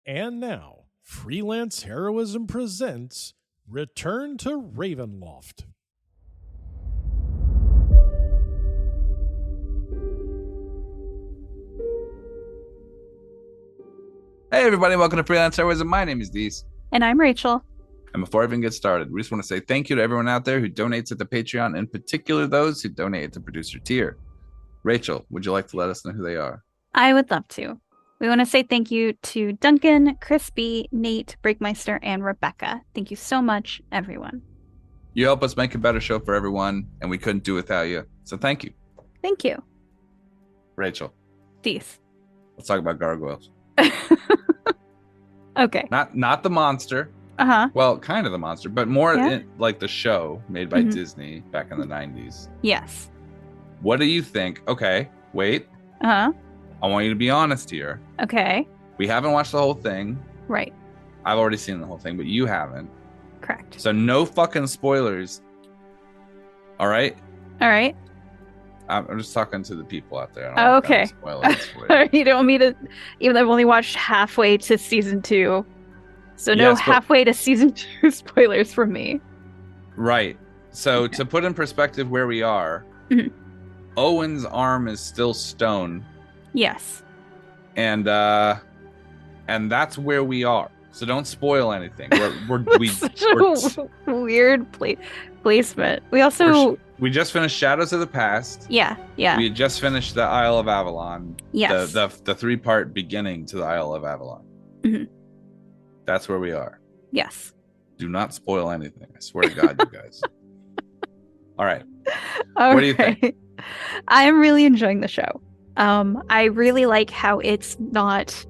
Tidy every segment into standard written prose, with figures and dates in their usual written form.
And now, Freelance Heroism presents Return to Ravenloft. Hey everybody, welcome to Freelance Heroism. My name is Dees. And I'm Rachel. And before I even get started, we just want to say thank you to everyone out there who donates at the Patreon, in particular those who donate at the producer tier. Rachel, would you like to let us know who they are? I would love to. We want to say thank you to Duncan, Crispy, Nate, Breakmeister, and Rebecca. Thank you so much, everyone. You help us make a better show for everyone, and we couldn't do without you. So thank you. Thank you. Rachel. Dees. Let's talk about gargoyles. Okay. Not the monster. Uh-huh. Well, kind of the monster, but more like the show made by Disney back in the 90s. Yes. What do you think? Okay, wait. Uh-huh. I want you to be honest here. Okay. We haven't watched the whole thing. Right. I've already seen the whole thing, but you haven't. Correct. So no fucking spoilers. All right? All right. I'm just talking to the people out there. Oh, okay. Spoilers for you. You don't want me to, even though I've only watched halfway to season 2. So no halfway to season 2 spoilers from me. Right. So to put in perspective where we are, Owen's arm is still stone. Yes. And that's where we are. So don't spoil anything. Such a weird placement. We just finished Shadows of the Past. Yeah. We had just finished the Isle of Avalon. Yes. The 3-part beginning to the Isle of Avalon. Mm-hmm. That's where we are. Yes. Do not spoil anything. I swear to God, you guys. All right. What do you think? I am really enjoying the show. I really like how it's not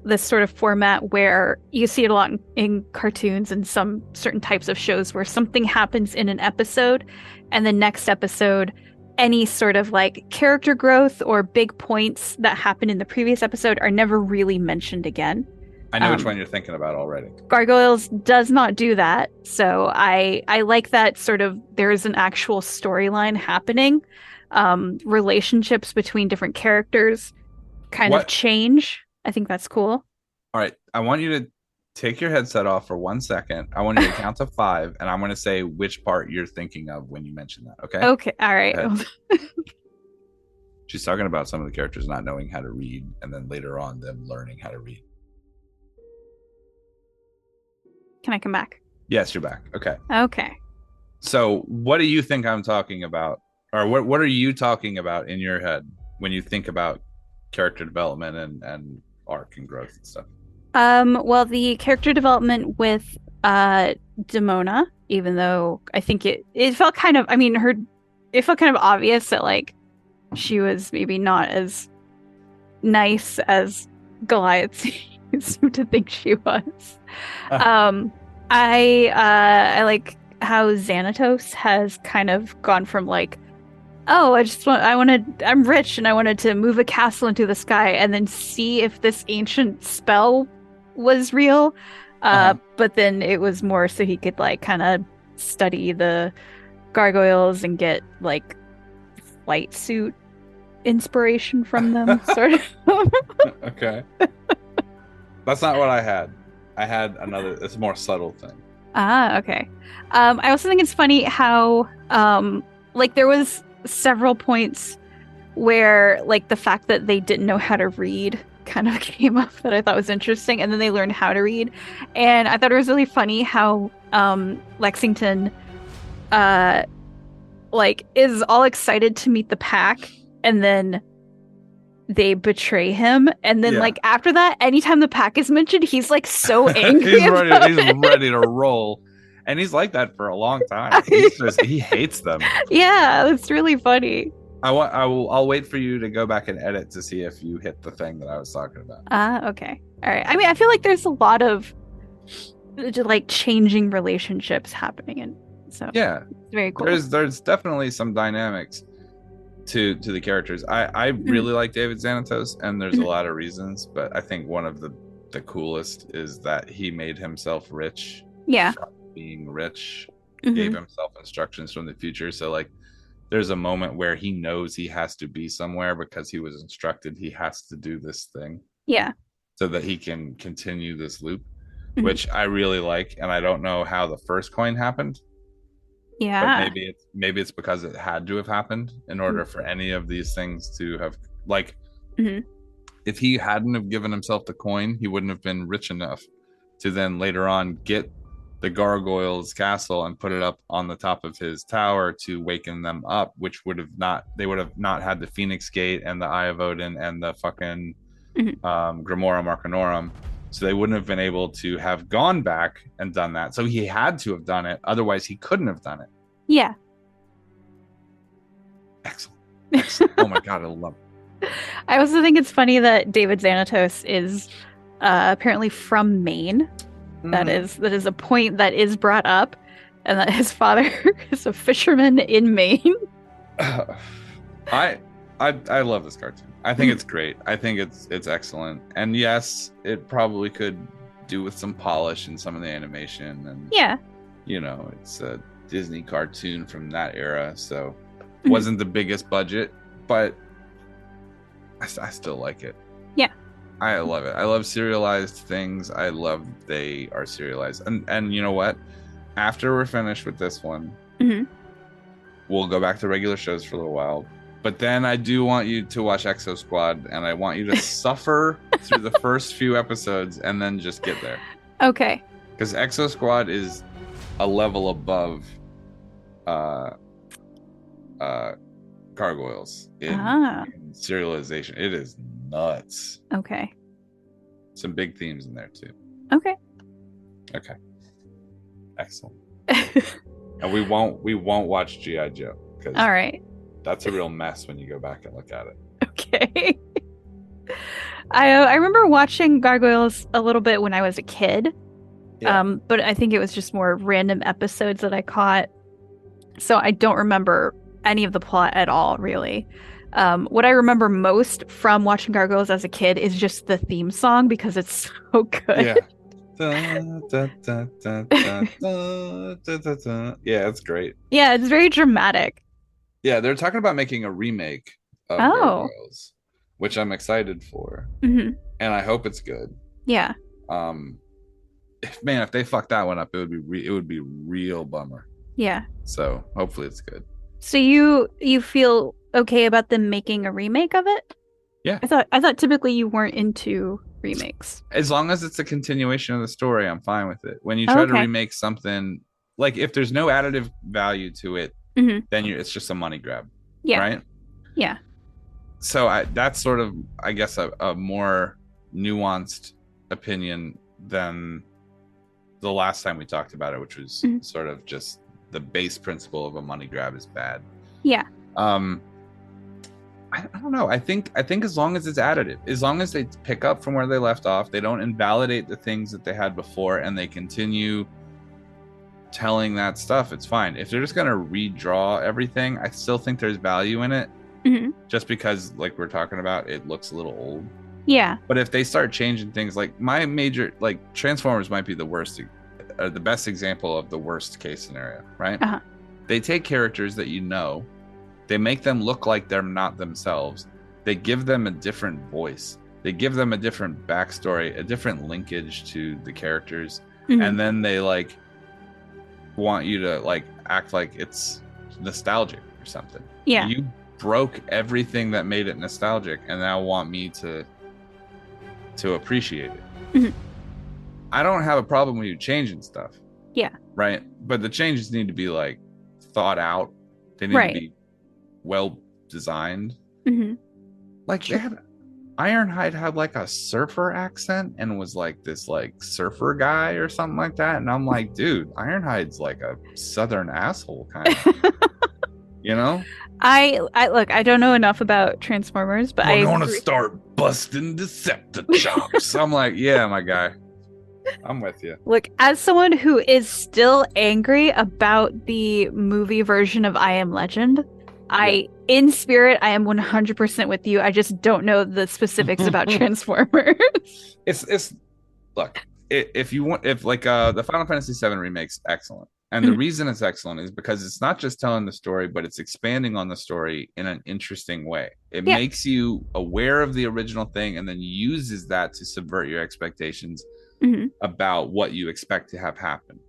this sort of format where you see it a lot in cartoons and some certain types of shows where something happens in an episode and the next episode, any sort of like character growth or big points that happened in the previous episode are never really mentioned again. I know which one you're thinking about already. Gargoyles does not do that. So I like that sort of there's an actual storyline happening. Relationships between different characters kind of change. I think that's cool. All right. I want you to take your headset off for 1 second. I want you to count to 5, and I'm going to say which part you're thinking of when you mention that. Okay? Okay. All right. She's talking about some of the characters not knowing how to read, and then later on them learning how to read. Can I come back? Yes, you're back. Okay. Okay. So what do you think I'm talking about? Or what are you talking about in your head when you think about character development and arc and growth and stuff? Well, the character development with Demona, even though I think it felt kind of, it felt kind of obvious that like she was maybe not as nice as Goliath seemed to think she was. I like how Xanatos has kind of gone from like, oh, I'm rich and I wanted to move a castle into the sky and then see if this ancient spell was real. But then it was more so he could like kind of study the gargoyles and get like flight suit inspiration from them, sort of. Okay. That's not what I had. I had it's a more subtle thing. Okay. I also think it's funny how like there was several points where like the fact that they didn't know how to read kind of came up that I thought was interesting, and then they learned how to read, and I thought it was really funny how Lexington like is all excited to meet the pack and then they betray him, and then like after that anytime the pack is mentioned he's like so angry. He's ready to roll. And he's like that for a long time. He hates them. Yeah, that's really funny. I'll wait for you to go back and edit to see if you hit the thing that I was talking about. Okay. All right. I mean, I feel like there's a lot of like changing relationships happening, and so yeah, it's very cool. There's definitely some dynamics to the characters. I really like David Xanatos, and there's a lot of reasons, but I think one of the coolest is that he made himself rich. Yeah. From being rich, gave himself instructions from the future. So like there's a moment where he knows he has to be somewhere because he was instructed he has to do this thing. Yeah. so that he can continue this loop, Mhm. which I really like. And I don't know how the first coin happened, but Yeah. maybe it's because it had to have happened in order for any of these things to have, like, Mhm. if he hadn't have given himself the coin, he wouldn't have been rich enough to then later on get the gargoyles castle and put it up on the top of his tower to waken them up, which would have not, they would have not had the Phoenix Gate and the Eye of Odin and the fucking Grimoire Marcanorum. So they wouldn't have been able to have gone back and done that. So he had to have done it. Otherwise, he couldn't have done it. Yeah. Excellent. Excellent. Oh my God, I love it. I also think it's funny that David Xanatos is apparently from Maine. That is a point that is brought up, and that his father is a fisherman in Maine. I love this cartoon. I think it's great. I think it's excellent. And yes, it probably could do with some polish in some of the animation. And Yeah. you know, it's a Disney cartoon from that era, so it wasn't the biggest budget, but I still like it. Yeah. I love it. I love serialized things. I love they are serialized. And you know what? After we're finished with this one, we'll go back to regular shows for a little while. But then I do want you to watch Exo Squad, and I want you to suffer through the first few episodes and then just get there. Okay. Because Exo Squad is a level above gargoyles in serialization. It is nuts. Okay. Some big themes in there too. Okay. Okay. Excellent. And we won't watch G.I. Joe, because all right. that's a real mess when you go back and look at it. Okay. I remember watching Gargoyles a little bit when I was a kid. Yeah. But I think it was just more random episodes that I caught. So I don't remember any of the plot at all, really. What I remember most from watching Gargoyles as a kid is just the theme song, because it's so good. Yeah. Yeah, it's great. Yeah, it's very dramatic. Yeah, they're talking about making a remake of Gargoyles, which I'm excited for. And I hope it's good. Yeah. If they fuck that one up, it would be real bummer. Yeah. So hopefully it's good. So you feel okay about them making a remake of it? Yeah. I thought typically you weren't into remakes. As long as it's a continuation of the story, I'm fine with it. When you try to remake something, like if there's no additive value to it, then it's just a money grab. Yeah. Right? Yeah. So that's sort of, I guess, a more nuanced opinion than the last time we talked about it, which was sort of just the base principle of a money grab is bad. Yeah. I don't know. I think as long as it's additive, as long as they pick up from where they left off, they don't invalidate the things that they had before, and they continue telling that stuff, it's fine. If they're just going to redraw everything, I still think there's value in it. Just because, like we're talking about, it looks a little old. Yeah. But if they start changing things, like my major, like Transformers might be the worst, the best example of the worst case scenario, right? They take characters that you know, they make them look like they're not themselves. They give them a different voice. They give them a different backstory, a different linkage to the characters. And then they like want you to like act like it's nostalgic or something. Yeah. You broke everything that made it nostalgic and now want me to appreciate it. I don't have a problem with you changing stuff. Yeah. Right? But the changes need to be like thought out. They need to be well designed. Like they had Ironhide had like a surfer accent and was like this like surfer guy or something like that, and I'm like, dude, Ironhide's like a southern asshole kind of. You know? I look, I don't know enough about Transformers, but we're gonna start busting Deceptichops. I'm like, yeah, my guy. I'm with you. Look, as someone who is still angry about the movie version of I Am Legend, in spirit, I am 100% with you. I just don't know the specifics about Transformers. It's look, if you want, if like the Final Fantasy VII remake's excellent. And the reason it's excellent is because it's not just telling the story, but it's expanding on the story in an interesting way. It Yeah. makes you aware of the original thing and then uses that to subvert your expectations about what you expect to have happen.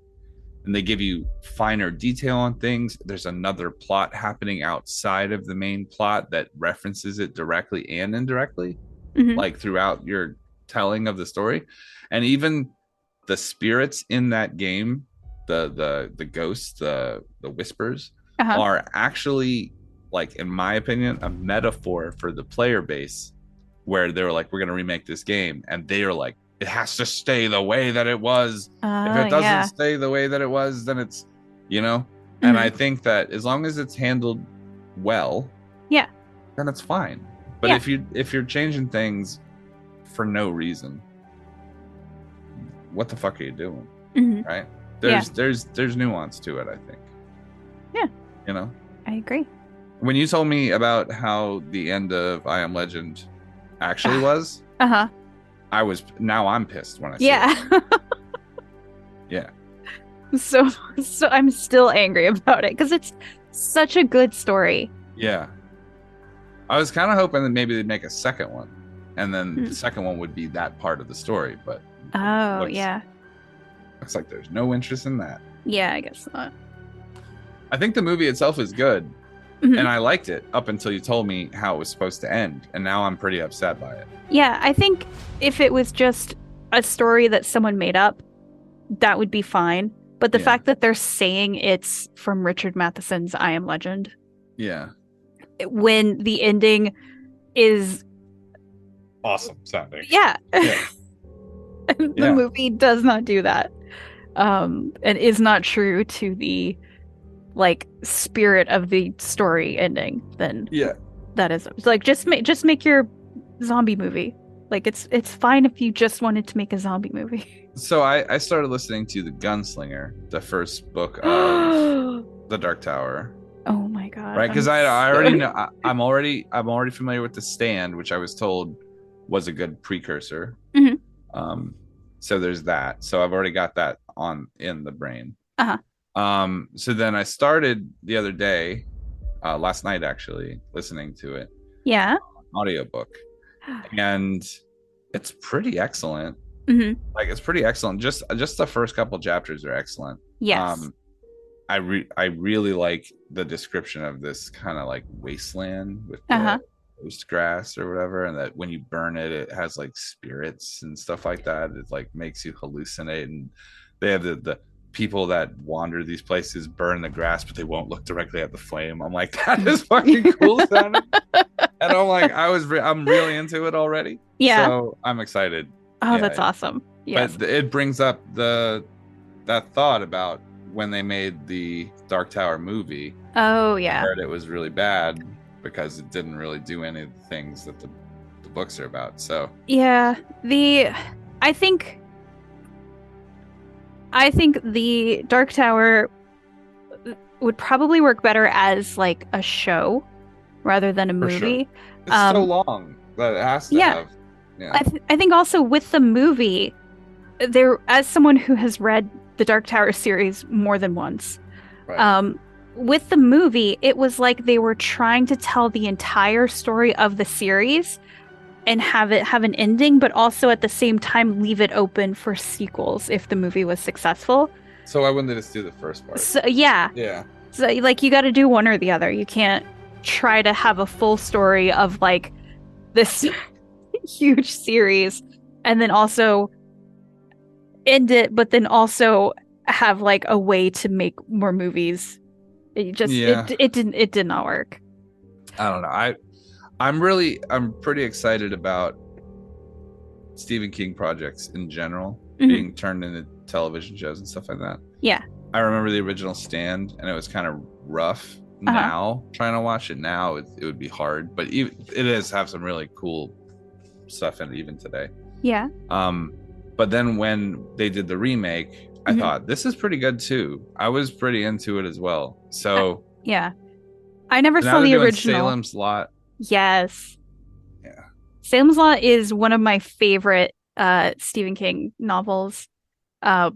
And they give you finer detail on things. There's another plot happening outside of the main plot that references it directly and indirectly, like throughout your telling of the story. And even the spirits in that game, the ghosts, the whispers, are actually, like, in my opinion, a metaphor for the player base, where they were like, we're going to remake this game, and they are like, it has to stay the way that it was. If it doesn't stay the way that it was, then it's, and I think that as long as it's handled well, then it's fine. But if you're changing things for no reason, what the fuck are you doing? Right? There's nuance to it, I think. Yeah. I agree. When you told me about how the end of I Am Legend actually was, now I'm pissed when I see it. Yeah. So I'm still angry about it because it's such a good story. Yeah. I was kind of hoping that maybe they'd make a second one, and then the second one would be that part of the story, but looks like there's no interest in that. Yeah, I guess not. I think the movie itself is good, and I liked it up until you told me how it was supposed to end, and now I'm pretty upset by it. Yeah, I think if it was just a story that someone made up, that would be fine. But the fact that they're saying it's from Richard Matheson's I Am Legend, when the ending is awesome sounding. The movie does not do that, and is not true to the spirit of the story ending, then that is like just make your zombie movie. Like it's fine if you just wanted to make a zombie movie. So I started listening to The Gunslinger, the first book of The Dark Tower. Oh my god! Right, because I already know. I'm already familiar with The Stand, which I was told was a good precursor. So there's that. So I've already got that in the brain. So then I started the other day, last night actually, listening to it. Yeah. Audiobook. And it's pretty excellent. Like, it's pretty excellent. Just the first couple chapters are excellent. Yes. I really like the description of this kind of like wasteland with the ghost grass or whatever, and that when you burn it, it has like spirits and stuff like that. It like makes you hallucinate, and they have the people that wander these places burn the grass, but they won't look directly at the flame. I'm like, that is fucking cool sounding. And I'm like, I'm really into it already. Yeah. So I'm excited. Oh, that's awesome. Yes. But it brings up that thought about when they made the Dark Tower movie. Oh, yeah. I heard it was really bad because it didn't really do any of the things that the books are about. So yeah, I think the Dark Tower would probably work better as like a show rather than a movie. Sure. It's so long that it has to have. Yeah. I think also with the movie, as someone who has read the Dark Tower series more than once, right. With the movie, it was like they were trying to tell the entire story of the series and have it have an ending, but also at the same time leave it open for sequels if the movie was successful. So why wouldn't they just do the first part? So, yeah. So like you got to do one or the other. You can't try to have a full story of like this huge series and then also end it, but then also have like a way to make more movies. It just it did not work. I don't know. I'm pretty excited about Stephen King projects in general being turned into television shows and stuff like that. Yeah. I remember the original Stand, and it was kind of rough. Now trying to watch it now, it would be hard, but it does have some really cool stuff in it even today. Yeah. But then when they did the remake, I thought this is pretty good too. I was pretty into it as well. So yeah, I never saw the original. Salem's Lot. Yes. Yeah. Salem's Lot is one of my favorite Stephen King novels. I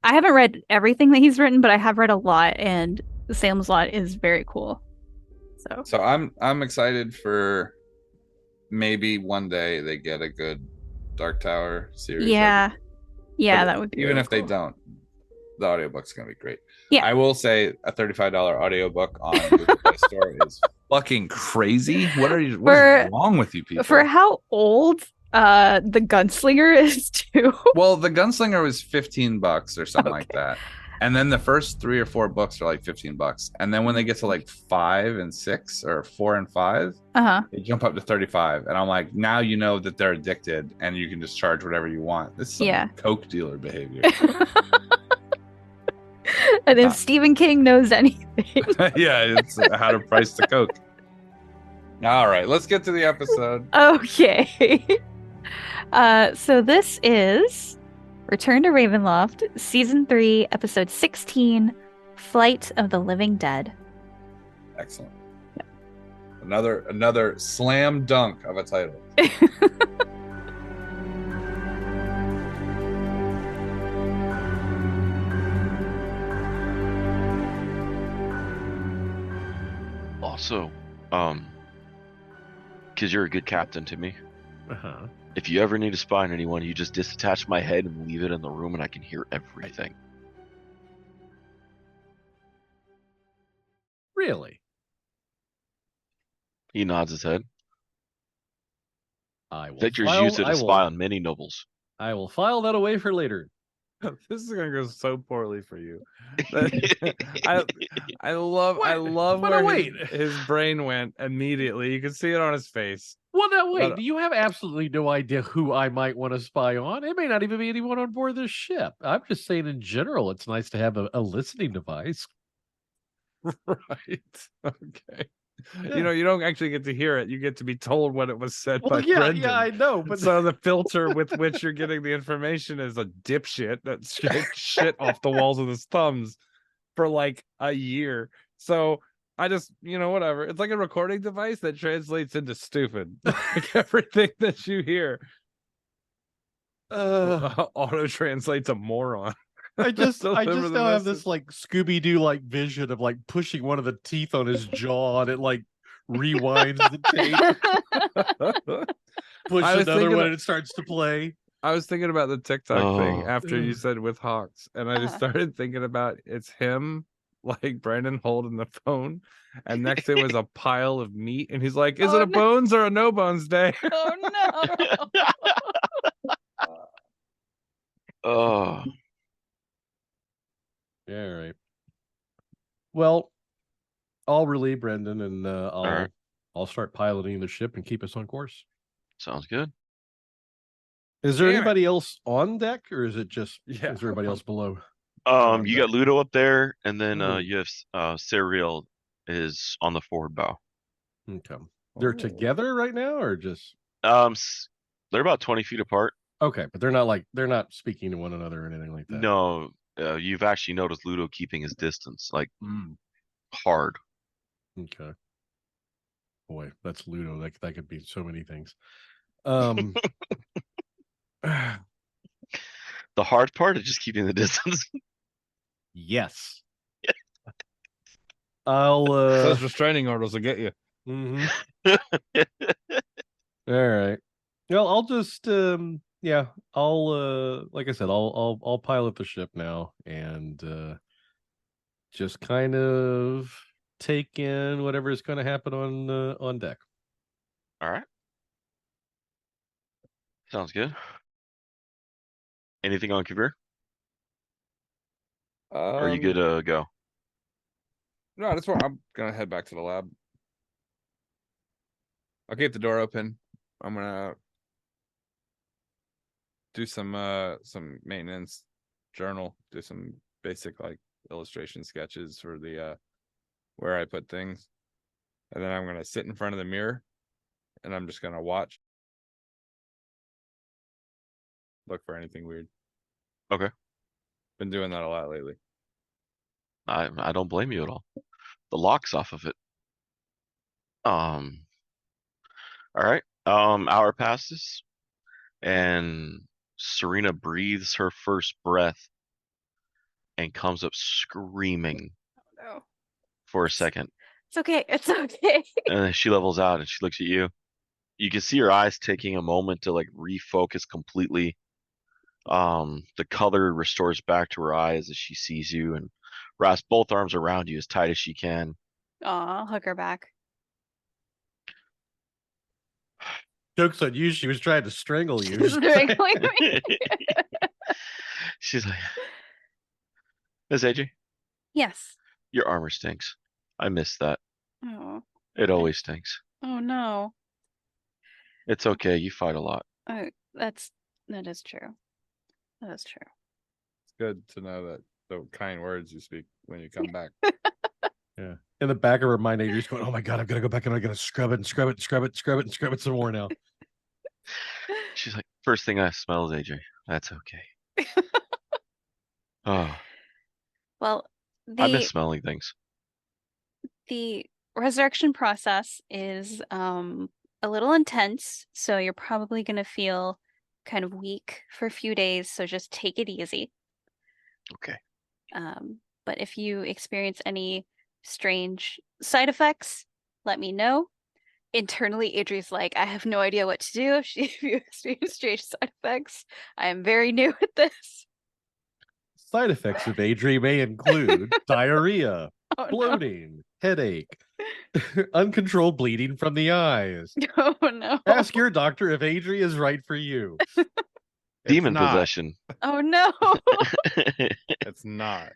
haven't read everything that he's written, but I have read a lot, and Salem's Lot is very cool. So So I'm excited for maybe one day they get a good Dark Tower series. yeah, yeah, But that would be even really if they cool. don't, the audiobook's gonna be great. Yeah. I will say a $35 audiobook on Google Play Store is fucking crazy. What is For wrong with you people? for how old the Gunslinger is too. Well, the Gunslinger was $15 or something like Okay. that. And then the first 3 or 4 books are like $15. And then when they get to like 5 and 6 or 4 and 5, Uh-huh. they jump up to 35. And I'm like, now you know that they're addicted and you can just charge whatever you want. This is some Yeah. Coke dealer behavior. And if Stephen King knows anything. Yeah, it's how to price the Coke. All right, let's get to the episode. Okay. So this is Return to Ravenloft, Season 3, Episode 16, Flight of the Living Dead. Excellent. Another slam dunk of a title. Also, because you're a good captain to me, Uh-huh. if you ever need to spy on anyone, you just disattach my head and leave it in the room and I can hear everything. Really? He nods his head. I will Victor's file, used it to spy on many nobles. I will file that away for later. This is gonna go so poorly for you. I love But where wait. his brain went immediately. You can see it on his face. Well, now wait. But- You have absolutely no idea who I might want to spy on. It may not even be anyone on board this ship. I'm just saying, in general, it's nice to have a listening device. Right. Okay. Yeah. You know, you don't actually get to hear it. You get to be told what it was said Well, by yeah, Brendan. yeah, I know, but So the filter with which you're getting the information is a dipshit that shit off the walls of his thumbs for like a year. So I just, whatever. It's like a recording device that translates into stupid. Like everything that you hear auto translates a moron. I just Deliver the now have message. this like Scooby Doo like vision of like pushing one of the teeth on his jaw and it like rewinds the tape. Push I was another thinking one of- and it starts to play. I was thinking about the TikTok thing Oh. after you said with Hawks, and I just started thinking about it's him, like Brandon holding the phone, and next to him was a pile of meat, and he's like, "Is it a bones or a no bones day?" Oh no. Oh, Yeah, right. Well, I'll relieve Brendan and right. I'll start piloting the ship and keep us on course. sounds good. Is there Damn it. anybody else on deck, or is it just Yeah. is there anybody else below? You got Ludo up there, and then Ooh. you have Serial is on the forward bow. Okay, they're Oh. together right now, or just They're about 20 feet apart. okay, but they're not speaking to one another or anything like that. No, you've actually noticed Ludo keeping his distance, like Mm, hard. okay. Boy, that's Ludo. That could be so many things. The hard part is just keeping the distance. Yes. I'll Those restraining orders will get you. mhm. All right. Well, I'll just yeah, I'll like I said, I'll pilot the ship now and just kind of take in whatever is going to happen on deck. All right. Sounds good. Anything on Kavir? Or are you good to go? No, that's where I'm gonna head back to the lab. I'll keep the door open. I'm gonna do some maintenance journal, do some basic like illustration sketches for the where I put things. And then I'm gonna sit in front of the mirror and I'm just gonna watch. Look for anything weird. Okay. Been doing that a lot lately. I don't blame you at all. The lock's off of it. All right. Hour passes, and Serena breathes her first breath and comes up screaming No. for a second. It's okay. It's okay. And then she levels out and she looks at you. You can see her eyes taking a moment to like refocus completely. The color restores back to her eyes as she sees you and wraps both arms around you as tight as she can. Aw, hug her back. Joke's on you. She was trying to strangle you. Strangling me. She's like, Miss AJ, Yes. your armor stinks. I miss that. Oh. It always stinks. Oh no. It's okay. You fight a lot. That is true. That is true. It's good to know that the kind words you speak when you come back. Yeah. In the back of her mind, Adrian's going, "Oh my god, I've got to go back and I got to scrub it and scrub it and scrub it and scrub it and scrub it some more now." She's like, first thing I smell is AJ. That's okay. Oh, Well, I miss smelling things. the resurrection process is a little intense, so you're probably going to feel kind of weak for a few days, so just take it easy. Okay. But if you experience any strange side effects, let me know. Internally, Adri's like, I have no idea what to do if you experience strange side effects. I am very new at this. Side effects of Adri may include diarrhea, Oh, bloating, headache, uncontrolled bleeding from the eyes. no. Oh no. Ask your doctor if Adri is right for you. Demon not. possession. Oh no. It's not.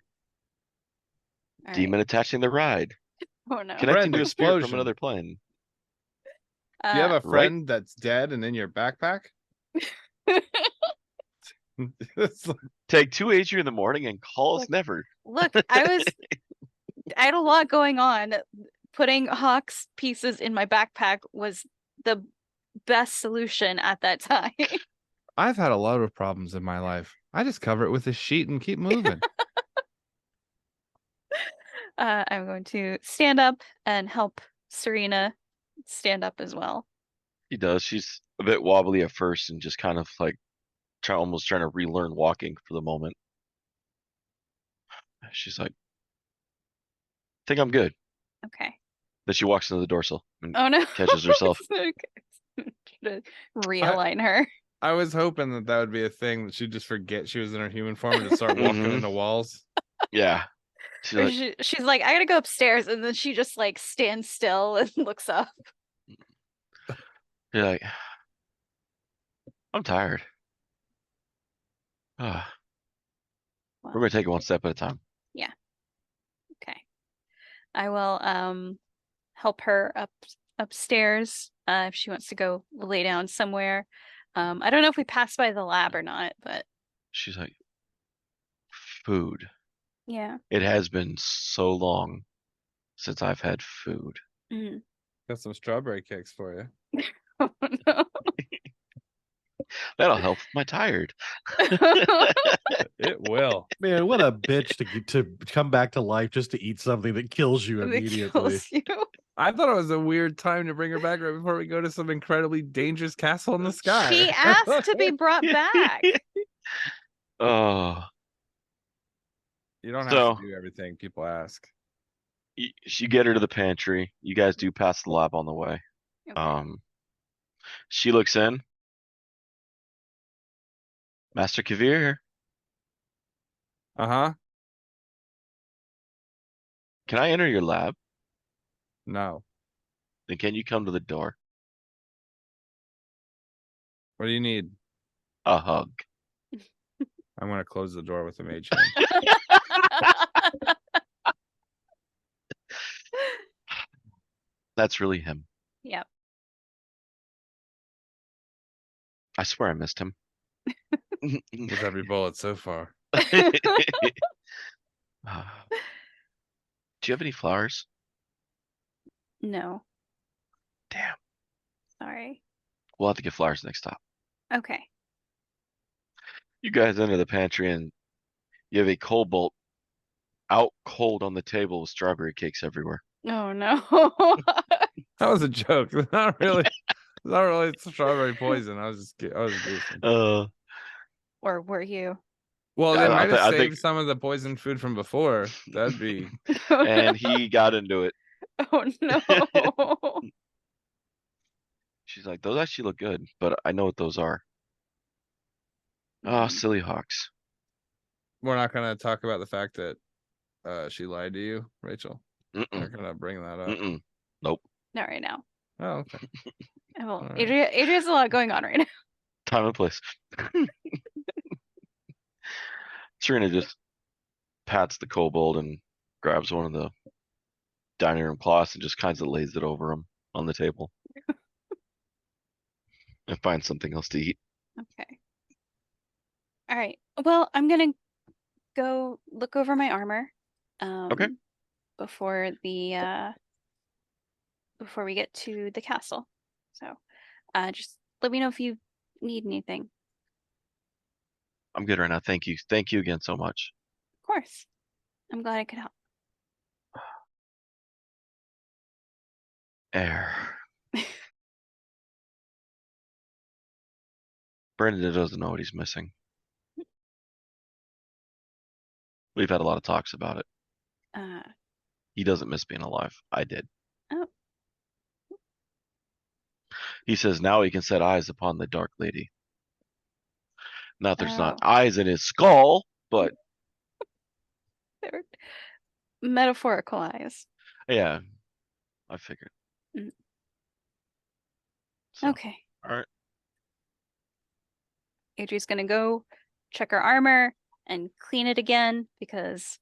All Demon attaching the ride. right. Oh no. Connecting Friend to a spirit from explosion. another plane. Do you have a Right. friend that's dead and in your backpack? It's like, Take 2 AJ in the morning and call us Look. never. Look, I had a lot going on. Putting Hawk's pieces in my backpack was the best solution at that time. I've had a lot of problems in my life. I just cover it with a sheet and keep moving. I'm going to stand up and help Serena stand up as well. He does. She's a bit wobbly at first and just kind of like almost trying to relearn walking for the moment. She's like, think I'm good. Okay. Then she walks into the dorsal and Oh no. catches herself. Okay. To realign her. I was hoping that that would be a thing that she'd just forget she was in her human form and just start walking Mhm. into walls. Yeah. She's Or like, she's like, I gotta go upstairs, and then she just like stands still and looks up. you're like, I'm tired. Ah, we're Well, gonna take it one step at a time. okay. I will help her upstairs if she wants to go lay down somewhere. I don't know if we passed by the lab or not, but She's like, food. yeah. It has been so long since I've had food. Mm. Got some strawberry cakes for you. Oh no. That'll help my tired. It will. Man, what a bitch to come back to life just to eat something that kills you That immediately. kills you. I thought it was a weird time to bring her back right before we go to some incredibly dangerous castle in the sky. She asked to be brought back. Oh, You don't have So- to do everything people ask. you get her to the pantry. You guys do pass the lab on the way. Okay. She looks in. Master Kavir here. Uh-huh. Can I enter your lab? No. Then can you come to the door? What do you need? A hug. I'm gonna close the door with a mage hand. That's really him. Yep. I swear I missed him. With every bullet so far. Do you have any flowers? No. Damn. Sorry. We'll have to get flowers next stop. Okay. You guys enter the pantry and you have a cobalt out cold on the table with strawberry cakes everywhere. Oh no. That was a joke. Not really. Not really strawberry poison. I was goofing. Or were you? Well, I- they I might thi- have I saved think- some of the poisoned food from before. That'd be. And he got into it. Oh no. She's like, those actually look good, but I know what those are. Oh, silly hawks. We're not gonna talk about the fact that she lied to you, Rachel. We're Mm-mm. not gonna bring that up. Mm-mm. Nope. Not right now. Oh, okay. Well, All right. Adria has a lot going on right now. Time and place. Serena just pats the kobold and grabs one of the dining room cloths and just kind of lays it over him on the table. And finds something else to eat. Okay. All right. Well, I'm gonna go look over my armor. Okay. Before we get to the castle. So, just let me know if you need anything. I'm good right now. Thank you. Thank you again so much. Of course. I'm glad I could help. Air. Brendan doesn't know what he's missing. We've had a lot of talks about it. He doesn't miss being alive. I did. Oh. He says now he can set eyes upon the Dark Lady. Not there's not Oh. eyes in his skull, but They're metaphorical eyes. yeah, I figured. Mm. So, Okay. all right. Adri's gonna go check her armor and clean it again because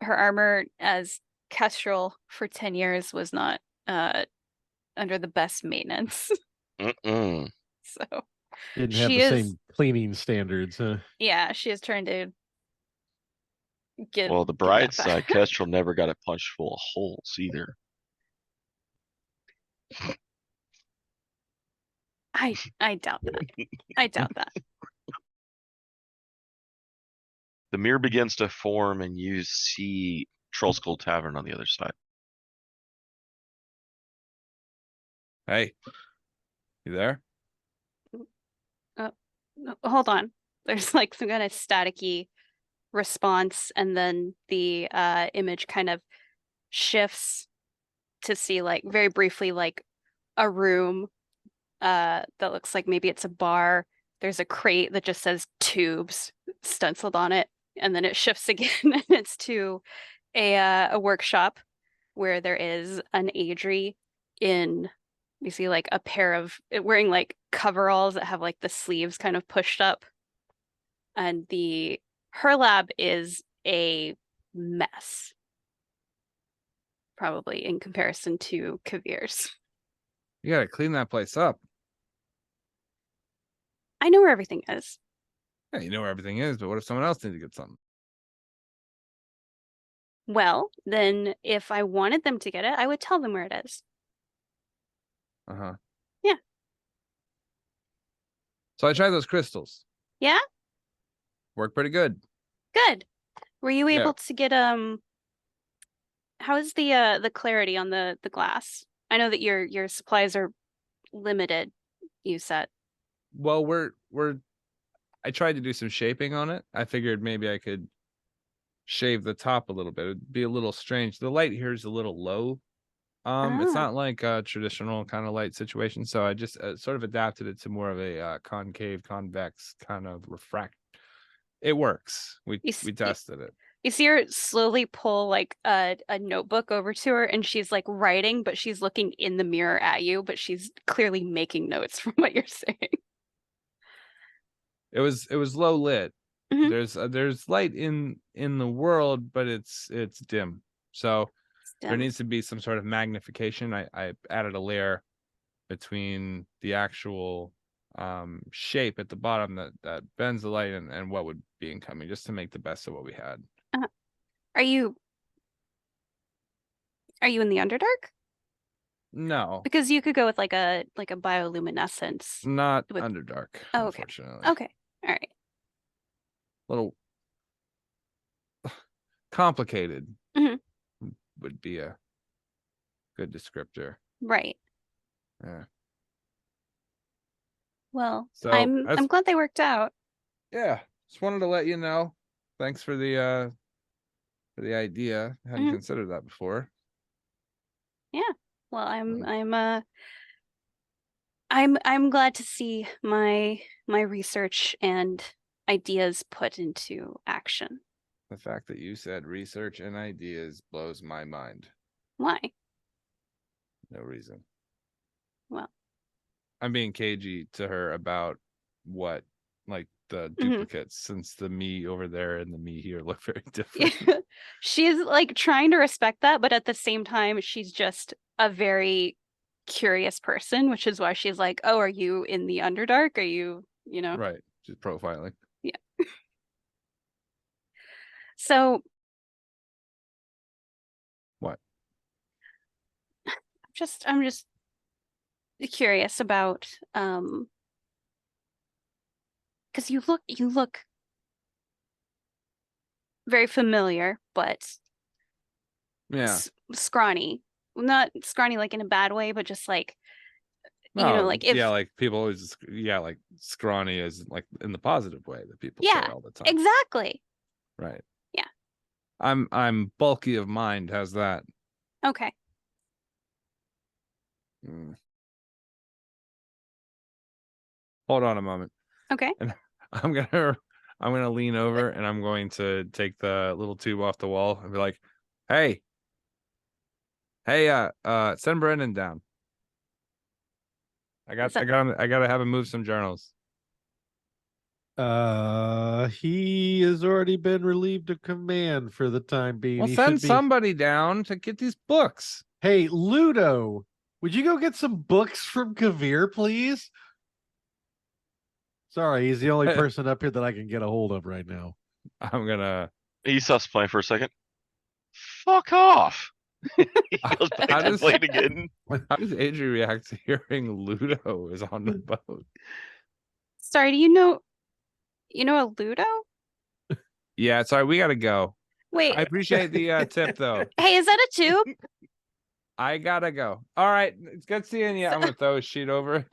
her armor as Kestrel for 10 years was not under the best maintenance. Mm-mm. So Didn't have she the is same cleaning standards, huh? yeah, she is trying to get Well, the get bright that side, back. Kestrel never got it punched full of holes either. I doubt that. I doubt that. The mirror begins to form, and you see Troll Skull Tavern on the other side. Hey, you there? No, hold on. There's like some kind of staticky response, and then the image kind of shifts to see like very briefly like a room that looks like maybe it's a bar. There's a crate that just says tubes stenciled on it, and then it shifts again and it's to a workshop where there is an Adri in you see like a pair of wearing like coveralls that have like the sleeves kind of pushed up, and her lab is a mess, probably in comparison to Kavir's. You gotta clean that place up. I know where everything is. Yeah, you know where everything is, but what if someone else needs to get something? Well, then if I wanted them to get it, I would tell them where it is. Uh-huh. Yeah. So I tried those crystals. Yeah? Worked pretty good. Good. Were you Yeah. able to get how is the clarity on the glass? I know that your supplies are limited, you said. Well, I tried to do some shaping on it. I figured maybe I could shave the top a little bit. It'd be a little strange. The light here is a little low. It's not like a traditional kind of light situation, so I just sort of adapted it to more of a concave, convex kind of refract. It works. We tested it. You see her slowly pull like a notebook over to her, and she's like writing, but she's looking in the mirror at you, but she's clearly making notes from what you're saying. It was low lit. Mhm. There's light in the world, but it's dim. So there needs to be some sort of magnification. I added a layer between the actual shape at the bottom that bends the light and what would be incoming, just to make the best of what we had. Are you in the Underdark? No, Because you could go with like a bioluminescence. not with... Underdark, Oh, okay. unfortunately. Okay. All right. Little complicated would be a good descriptor. Right. Yeah. Well, So I'm glad they worked out. Yeah, just wanted to let you know. Thanks for the idea. Hadn't Mhm. considered that before. Well, I'm glad to see my research and ideas put into action. The fact that you said research and ideas blows my mind. Why? No reason. Well, I'm being cagey to her about what, like the Mhm. duplicates, since the me over there and the me here look very different. she's like trying to respect that, but at the same time, she's just a very curious person, which is why she's like, "Oh, are you in the Underdark? Are you, you know?" Right. Just profiling. Yeah. So What? I'm just curious about because you look very familiar, but Yeah. scrawny. Not scrawny like in a bad way, but just like No, like if yeah, like people always, yeah, like scrawny is like in the positive way that people say yeah, all the time. exactly. Right. Yeah. I'm bulky of mind. How's that? Okay. Mm. Hold on a moment. Okay. And I'm gonna lean over and I'm going to take the little tube off the wall and be like, hey, send Brendan down. I gotta have him move some journals. He has already been relieved of command for the time being. Well, He send should be. somebody down to get these books. Hey, Ludo, would you go get some books from Kavir, please? Sorry, he's the only person up here that I can get a hold of right now. I'm gonna. He stops playing for a second. Fuck off. He goes back How to does- playing again. How does Adri react to hearing Ludo is on the boat? Sorry, do you know a Ludo? Yeah, sorry, we gotta go. Wait, I appreciate the tip though. hey, is that a tube? I gotta go. All right, it's good seeing you. I'm gonna throw a sheet over.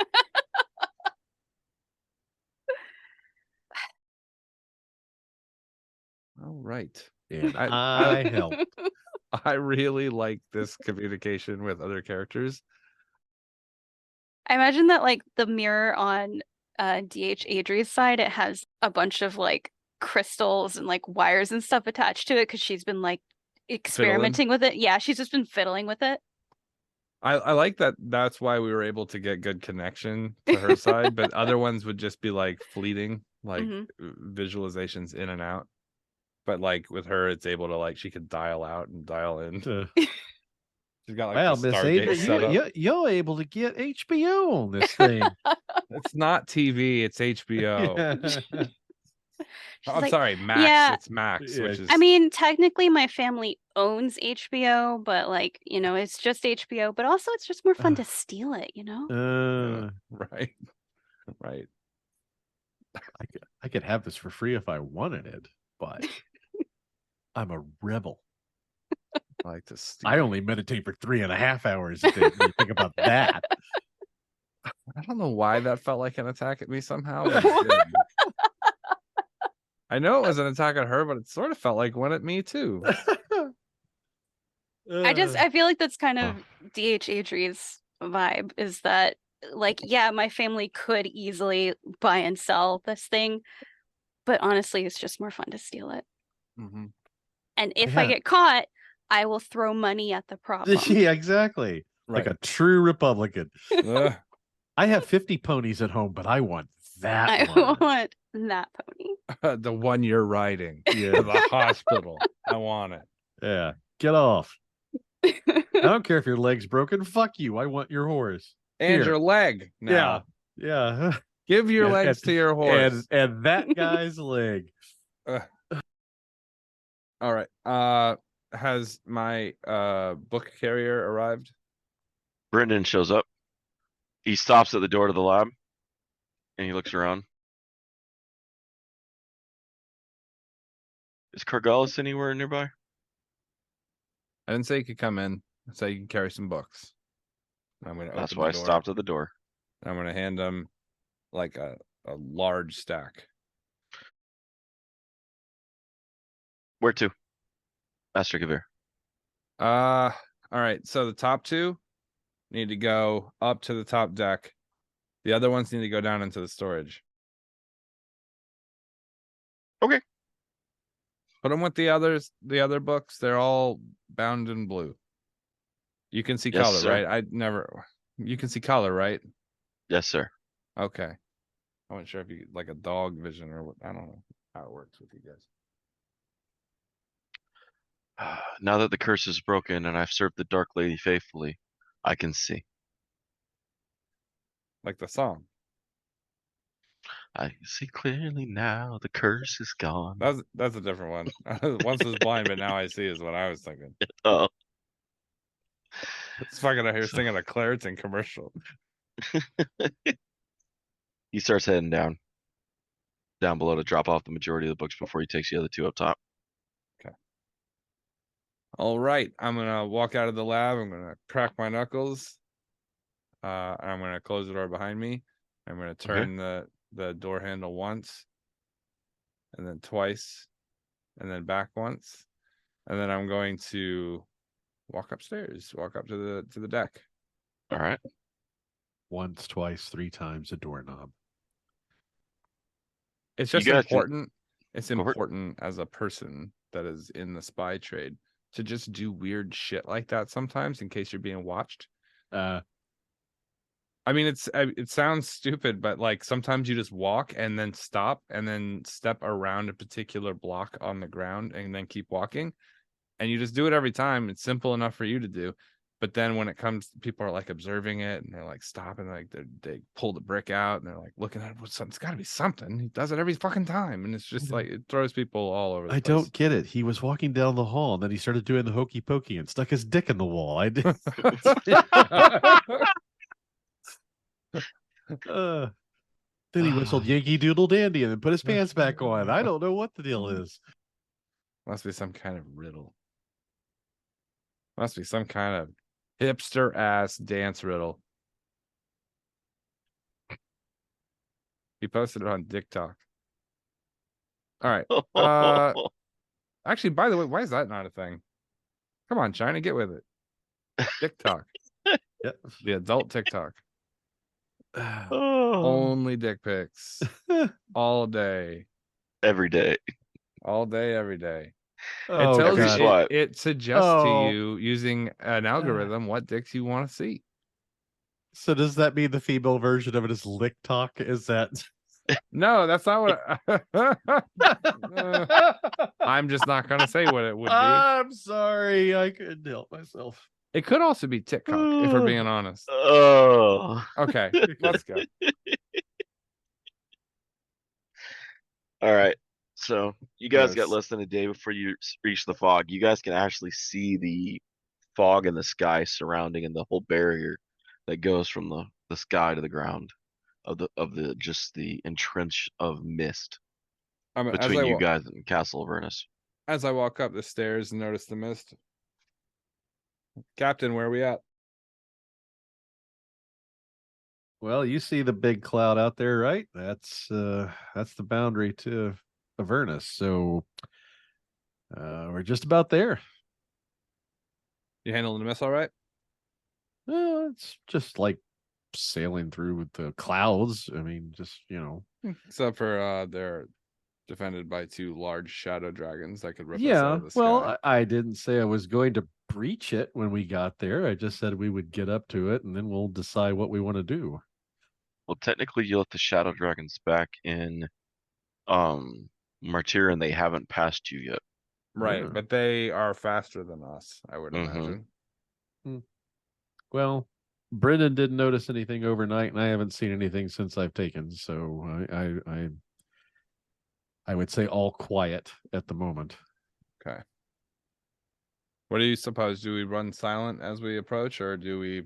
All right. And I helped. I really like this communication with other characters. I imagine that like the mirror on DH Adri's side, it has a bunch of like crystals and like wires and stuff attached to it because she's been like experimenting with it. Yeah, she's just been fiddling with it. I like that. That's why we were able to get good connection to her side, but other ones would just be like fleeting, like visualizations in and out. But like with her, it's able to like she could dial out and dial in. She's got like Well, the Miss Stargate Adrian, set up. you're able to get HBO on this thing. It's not TV, it's HBO. Yeah. She's I'm like, sorry, Max. yeah. It's Max, which is I mean, technically my family owns HBO, but like, it's just HBO, but also it's just more fun to steal it, right. Right. I could have this for free if I wanted it, but I'm a rebel. I like to steal. I only meditate for 3.5 hours a day. When you think about that. I don't know why that felt like an attack at me somehow. But it did. I know it was an attack at her, but it sort of felt like one at me too. I feel like that's kind of DH Adri's vibe, is that like, yeah, my family could easily buy and sell this thing, but honestly, it's just more fun to steal it. And if I get caught, I will throw money at the problem. Yeah, exactly. Right. Like a true Republican. I have 50 ponies at home, but I want that one. I want that pony. The one you're riding. Yeah. To the hospital. I want it. Yeah. Get off. I don't care if your leg's broken. Fuck you. I want your horse. And Here. your leg. Now. Yeah. Give your legs to your horse. And that guy's leg. All right. Has my book carrier arrived? Brendan shows up. He stops at the door to the lab and he looks around. Is Cargalis anywhere nearby? I didn't say you could come in. I said you can carry some books. I'm gonna That's open why I the door. stopped at the door. I'm gonna hand him like a large stack. Where to, Master Kavir? All right. So the top two need to go up to the top deck. The other ones need to go down into the storage. Okay. Put them with the others. The other books, they're all bound in blue. You can see Yes, color, sir. right? You can see color, right? Yes, sir. Okay. I wasn't sure if you like a dog vision or what. I don't know how it works with you guys. Now that the curse is broken and I've served the Dark Lady faithfully, I can see. Like the song. I see clearly now. The curse is gone. That's a different one. Once was blind, but now I see is what I was thinking. Oh. It's fucking out here singing a Claritin commercial. He starts heading down below to drop off the majority of the books before he takes the other two up top. All right. I'm gonna walk out of the lab. I'm gonna crack my knuckles. I'm gonna close the door behind me. I'm gonna turn the door handle once, and then twice, and then back once, and then I'm going to walk upstairs, walk up to the deck. All right. Once, twice, 3 times a doorknob. It's You just guys can- important. It's Go for it. important as a person that is in the spy trade to just do weird shit like that sometimes in case you're being watched. I mean, it sounds stupid, but like sometimes you just walk and then stop and then step around a particular block on the ground and then keep walking. And you just do it every time. It's simple enough for you to do. But then when it comes, people are like observing it and they're like stopping, like they pull the brick out and they're like looking at it. It's got to be something. He does it every fucking time. And it's just like, it throws people all over the I place. don't get it. He was walking down the hall and then he started doing the hokey pokey and stuck his dick in the wall. I did. Then he whistled Yankee Doodle Dandy and then put his pants back on. I don't know what the deal is. Must be some kind of riddle. Must be some kind of hipster ass dance riddle. He posted it on TikTok. All right. Actually, by the way, why is that not a thing? Come on, China, get with it. TikTok. Yep. The adult TikTok. Oh. Only dick pics. All day. Every day. All day, every day. Oh, it tells every you, swipe. it suggests to Oh. you using an algorithm what dicks you want to see. So does that mean the female version of it is lick talk? Is that? No, that's not what I'm just not gonna say what it would be. I'm sorry, I couldn't help myself. It could also be TikTok, if we're being honest. Oh. Okay, let's go. All right. So you guys got Yes. less than a day before you reach the fog. You guys can actually see the fog in the sky surrounding and the whole barrier that goes from the sky to the ground of the just the entrench of mist between you guys and Castle Avernus. As I walk up the stairs and notice the mist. Captain, where are we at? Well, you see the big cloud out there, right? That's the boundary to Avernus. So we're just about there. You handling the mist all right? It's just like sailing through with the clouds. I mean, just Except for they're defended by 2 large shadow dragons that could rip us out Yeah. of the sky. Well, I didn't say I was going to breach it when we got there. I just said we would get up to it and then we'll decide what we want to do. Well, technically, you let the shadow dragons back in Martyr, and they haven't passed you yet. Right, Yeah. but they are faster than us, I would imagine. Well, Brendan didn't notice anything overnight, and I haven't seen anything since I've taken. So I would say all quiet at the moment. Okay. What do you suppose? Do we run silent as we approach, or do we,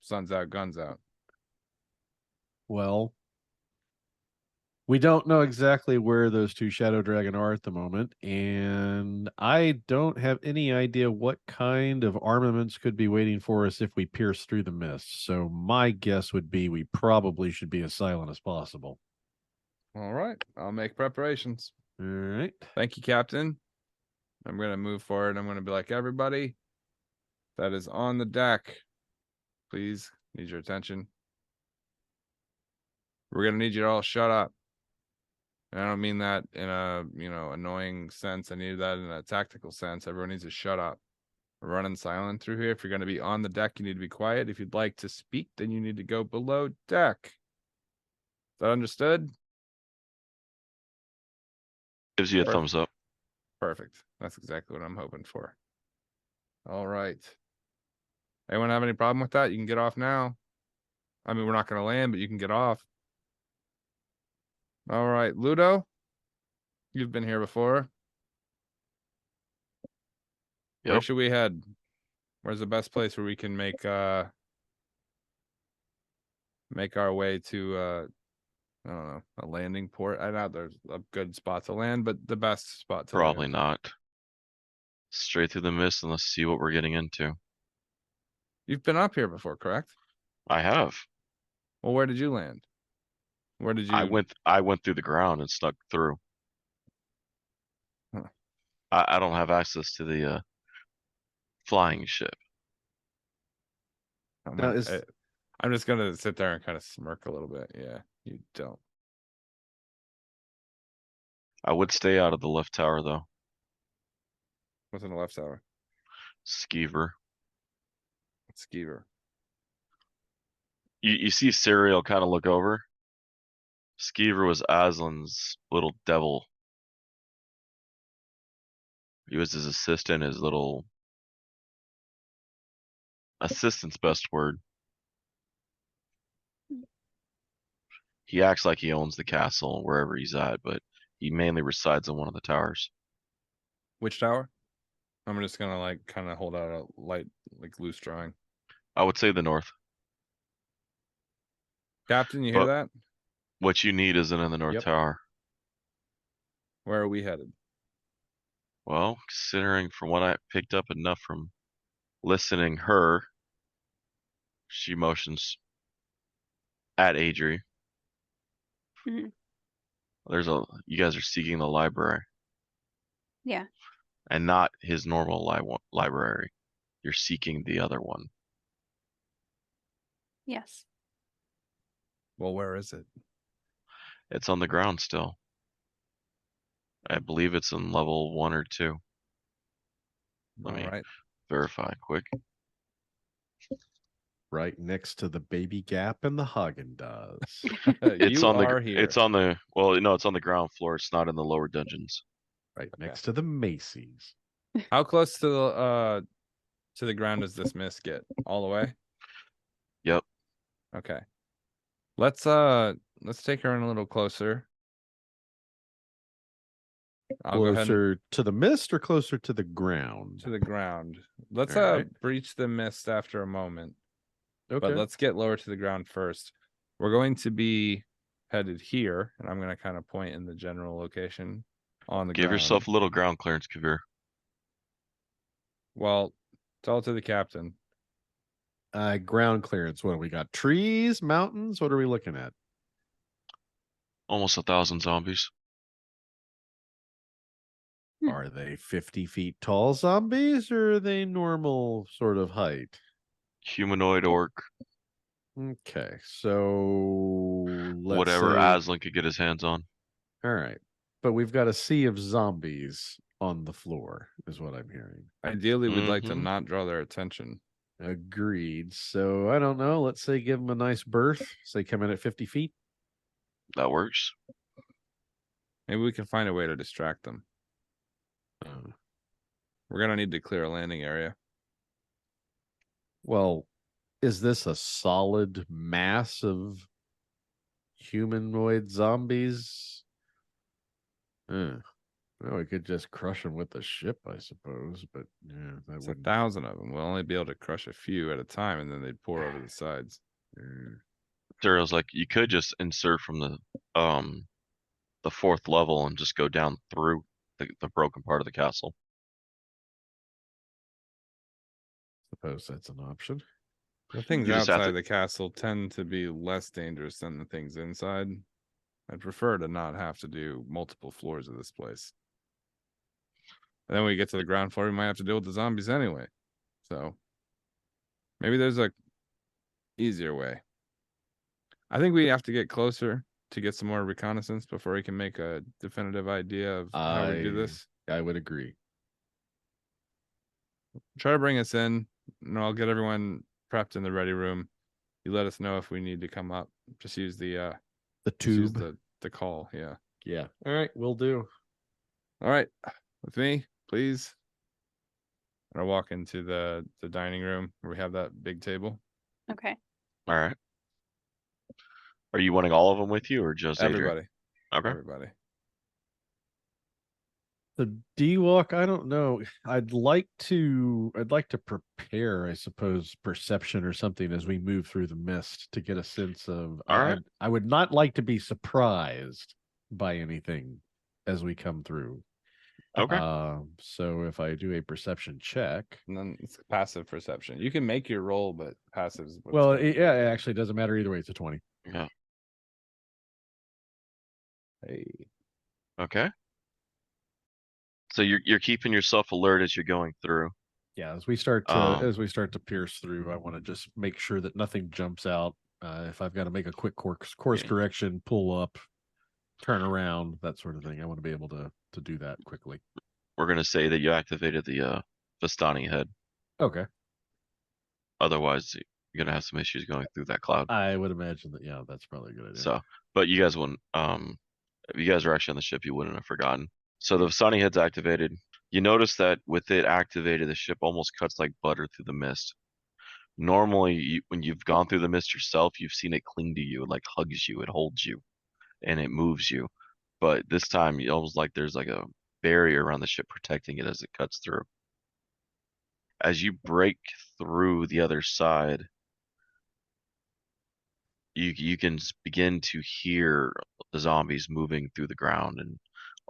suns out, guns out? Well, we don't know exactly where those 2 shadow dragon are at the moment, and I don't have any idea what kind of armaments could be waiting for us if we pierce through the mist. So my guess would be we probably should be as silent as possible. All right, I'll make preparations. All right. Thank you, Captain. I'm going to move forward. I'm going to be like, everybody that is on the deck, please, need your attention. We're going to need you to all shut up. And I don't mean that in a, annoying sense. I need that in a tactical sense. Everyone needs to shut up. We're running silent through here. If you're going to be on the deck, you need to be quiet. If you'd like to speak, then you need to go below deck. Is that understood? Gives you a Perfect. thumbs up. Perfect. That's exactly what I'm hoping for. All right. Anyone have any problem with that? You can get off now. I mean, we're not going to land, but you can get off. All right, Ludo, you've been here before. Where Yep. should we head? Where's the best place where we can make our way to I don't know, a landing port? I know there's a good spot to land, but the best spot to Probably land. not. Straight through the mist, and let's see what we're getting into. You've been up here before, correct? I have. Well, where did you land? Where did I you? went through the ground and snuck through. Huh. I don't have access to the flying ship. Now is I'm just gonna sit there and kind of smirk a little bit. Yeah, you don't. I would stay out of the left tower though. What's in the left tower? Skeever. Skeever. You see Serial kind of look over. Skeever was Aslan's little devil. He was his assistant, his little assistant's best word. He acts like he owns the castle wherever he's at, but he mainly resides in one of the towers. Which tower? I'm just gonna like kind of hold out a light, like loose drawing. I would say the north. Captain, you hear But that? what you need isn't in the north Yep. tower. Where are we headed? Well, considering from what I picked up enough from listening her, she motions at Adri. Mhm. You guys are seeking the library. Yeah. And not his normal library. You're seeking the other one. Yes. Well, where is it? It's on the ground still. I believe it's in level 1 or 2. Let me verify quick. right next to the Baby Gap and the Haagen-Dazs. It's on the here. it's on the well, no, it's on the ground floor. It's not in the lower dungeons. Right next to the Macy's. How close to the ground does this mist get? All the way? Yep. Okay. Let's take her in a little closer. I'll go ahead Closer to the mist or closer to the ground? to the ground. Let's All right. breach the mist after a moment. Okay. But let's get lower to the ground first. We're going to be headed here, and I'm going to kind of point in the general location on the Give ground. yourself a little ground clearance, Kavir. Well, tell it to the captain. Ground clearance. What do we got? Trees, mountains? What are we looking at? Almost 1,000 zombies. Are they 50 feet tall zombies or are they normal sort of height? Humanoid orc. Okay, so let's Whatever say, Aslan could get his hands on. all right, but we've got a sea of zombies on the floor, is what I'm hearing. Ideally, we'd like to not draw their attention. Agreed. So I don't know. Let's say give them a nice berth. Say come in at 50 feet. That works. Maybe we can find a way to distract them. We're gonna need to clear a landing area. Well, is this a solid mass of humanoid zombies? Well, we could just crush them with the ship, I suppose. But yeah, that It's would 1,000 of them. We'll only be able to crush a few at a time, and then they'd pour over the sides. Daryl's like, you could just insert from the 4th level and just go down through the broken part of the castle. suppose that's an option. The things You just have outside to- the castle tend to be less dangerous than the things inside. I'd prefer to not have to do multiple floors of this place. And then when we get to the ground floor, we might have to deal with the zombies anyway. So maybe there's a easier way. I think we have to get closer to get some more reconnaissance before we can make a definitive idea of how we do this. I would agree. Try to bring us in, and I'll get everyone prepped in the ready room. You let us know if we need to come up. Just use the tube. Just use the call. Yeah. Yeah. All right, we'll do. All right. With me, please. And I'll walk into the dining room where we have that big table. Okay. All right. Are you wanting all of them with you or just Everybody. Adrian? Okay. Everybody. The D-Walk, I don't know. I'd like to prepare, I suppose, perception or something as we move through the mist to get a sense of All right. I would not like to be surprised by anything as we come through. Okay. So if I do a perception check, And then it's passive perception. You can make your roll, but passive is well, it actually doesn't matter either way. It's a 20. Yeah. Hey. Okay. So you're keeping yourself alert as you're going through. Yeah, as we start to pierce through, I want to just make sure that nothing jumps out. If I've got to make a quick course correction, pull up, turn around, that sort of thing, I want to be able to do that quickly. We're gonna say that you activated the Vistani head. Okay. Otherwise, you're gonna have some issues going through that cloud. I would imagine that. Yeah, that's probably a good idea. So, but you guys wouldn't. If you guys were actually on the ship, you wouldn't have forgotten. So the Vistani head's activated. You notice that with it activated, the ship almost cuts like butter through the mist. Normally, when you've gone through the mist yourself, you've seen it cling to you, it like hugs you, it holds you, and it moves you. But this time, you almost like there's like a barrier around the ship protecting it as it cuts through. As you break through the other side, you can begin to hear the zombies moving through the ground and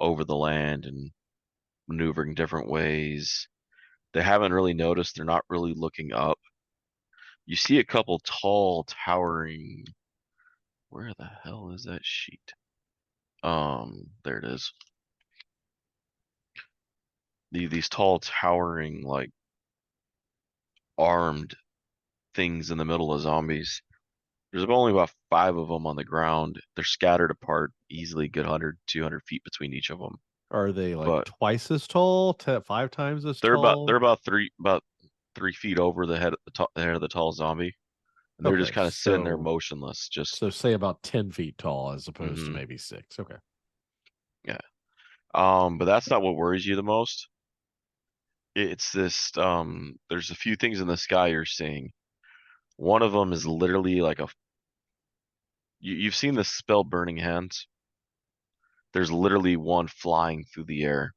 over the land and maneuvering different ways. They haven't really noticed. They're not really looking up. You see a couple tall, towering. Where the hell is that sheet? There it is. These tall, towering, like armed things in the middle of zombies. There's only about 5 of them on the ground. They're scattered apart, easily a good 100, 200 feet between each of them. Are they like But twice as tall? 5 times as they're tall? they're about 3 feet over the head of the tall zombie, and they're just Okay, kind of sitting there so- motionless. Just So say about 10 feet tall as opposed to Mhm. maybe 6. Okay. but that's not what worries you the most. It's this there's a few things in the sky you're seeing. One of them is literally like you've seen the spell Burning Hands. There's literally one flying through the air,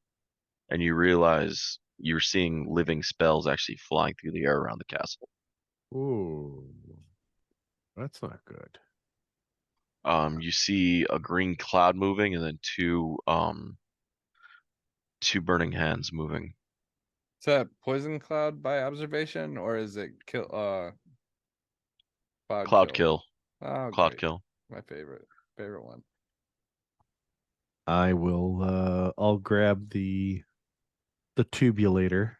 and you realize you're seeing living spells actually flying through the air around the castle. Ooh. That's not good. You see a green cloud moving and then two burning hands moving. Is that poison cloud by observation, or is it cloud Kill. Oh, Cloud great. kill. My favorite one. I will I'll grab the tubulator.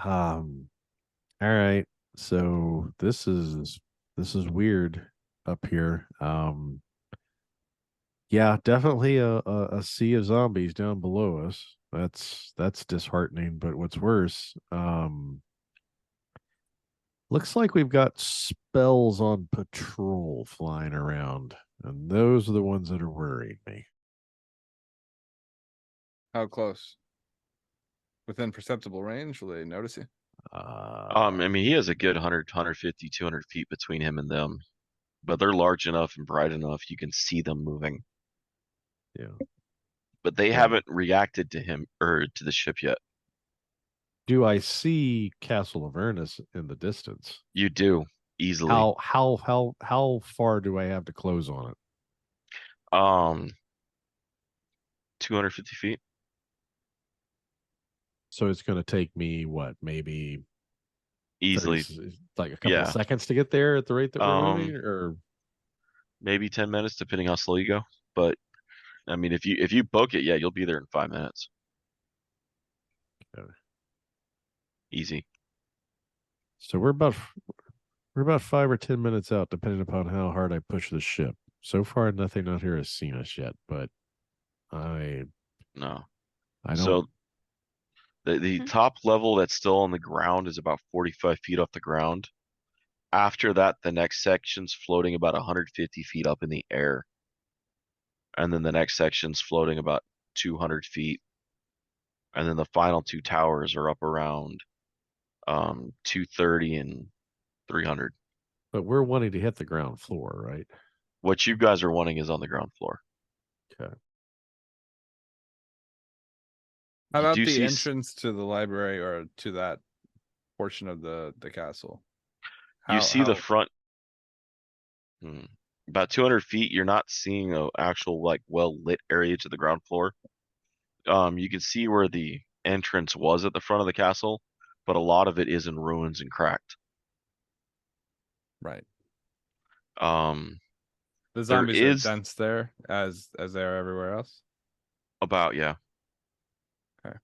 All right. So this is weird up here. Yeah, definitely a sea of zombies down below us. That's disheartening, but what's worse, looks like we've got spells on patrol flying around, and those are the ones that are worrying me. How close? Within perceptible range? Will they notice you? I mean, he has a good 100, 150, 200 feet between him and them, but they're large enough and bright enough you can see them moving. Yeah. But they haven't reacted to him or to the ship yet. Do I see Castle Avernus in the distance? You do easily. How far do I have to close on it? 250 feet. So it's going to take me what, maybe Easily. like a couple of seconds to get there at the rate that we're moving, or maybe 10 minutes, depending how slow you go. But I mean, if you book it, yeah, you'll be there in 5 minutes. Okay. Easy. So we're about 5 or 10 minutes out, depending upon how hard I push the ship. So far, nothing out here has seen us yet, but I No. don't. So the top level that's still on the ground is about 45 feet off the ground. After that, the next section's floating about 150 feet up in the air. And then the next section's floating about 200 feet. And then the final two towers are up around 230 and 300. But we're wanting to hit the ground floor, right? What you guys are wanting is on the ground floor. Okay. How You about do the see entrance to the library or to that portion of the castle? you see the how front about 200 feet. You're not seeing an actual like well lit area to the ground floor. You can see where the entrance was at the front of the castle, but a lot of it is in ruins and cracked. right? Um, The there zombies are is dense there as they are everywhere else. about, yeah. Okay.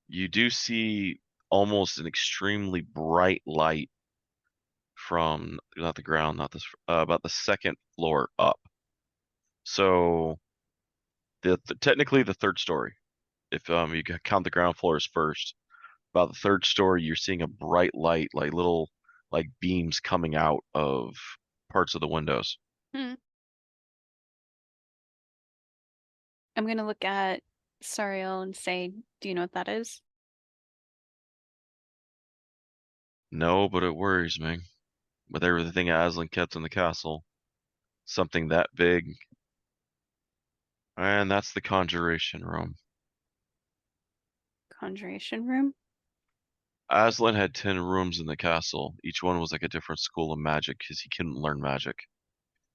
You do see almost an extremely bright light from not the ground, not this, about the second floor up. So technically the third story, if you count the ground floors first, about the third story, you're seeing a bright light, like little like beams coming out of parts of the windows. I'm gonna look at Sariel and say, "Do you know what that is?" No, but it worries me. With everything Aslan kept in the castle, something that big, and that's the conjuration room. Conjuration room. Aslan had 10 rooms in the castle. Each one was like a different school of magic because he couldn't learn magic.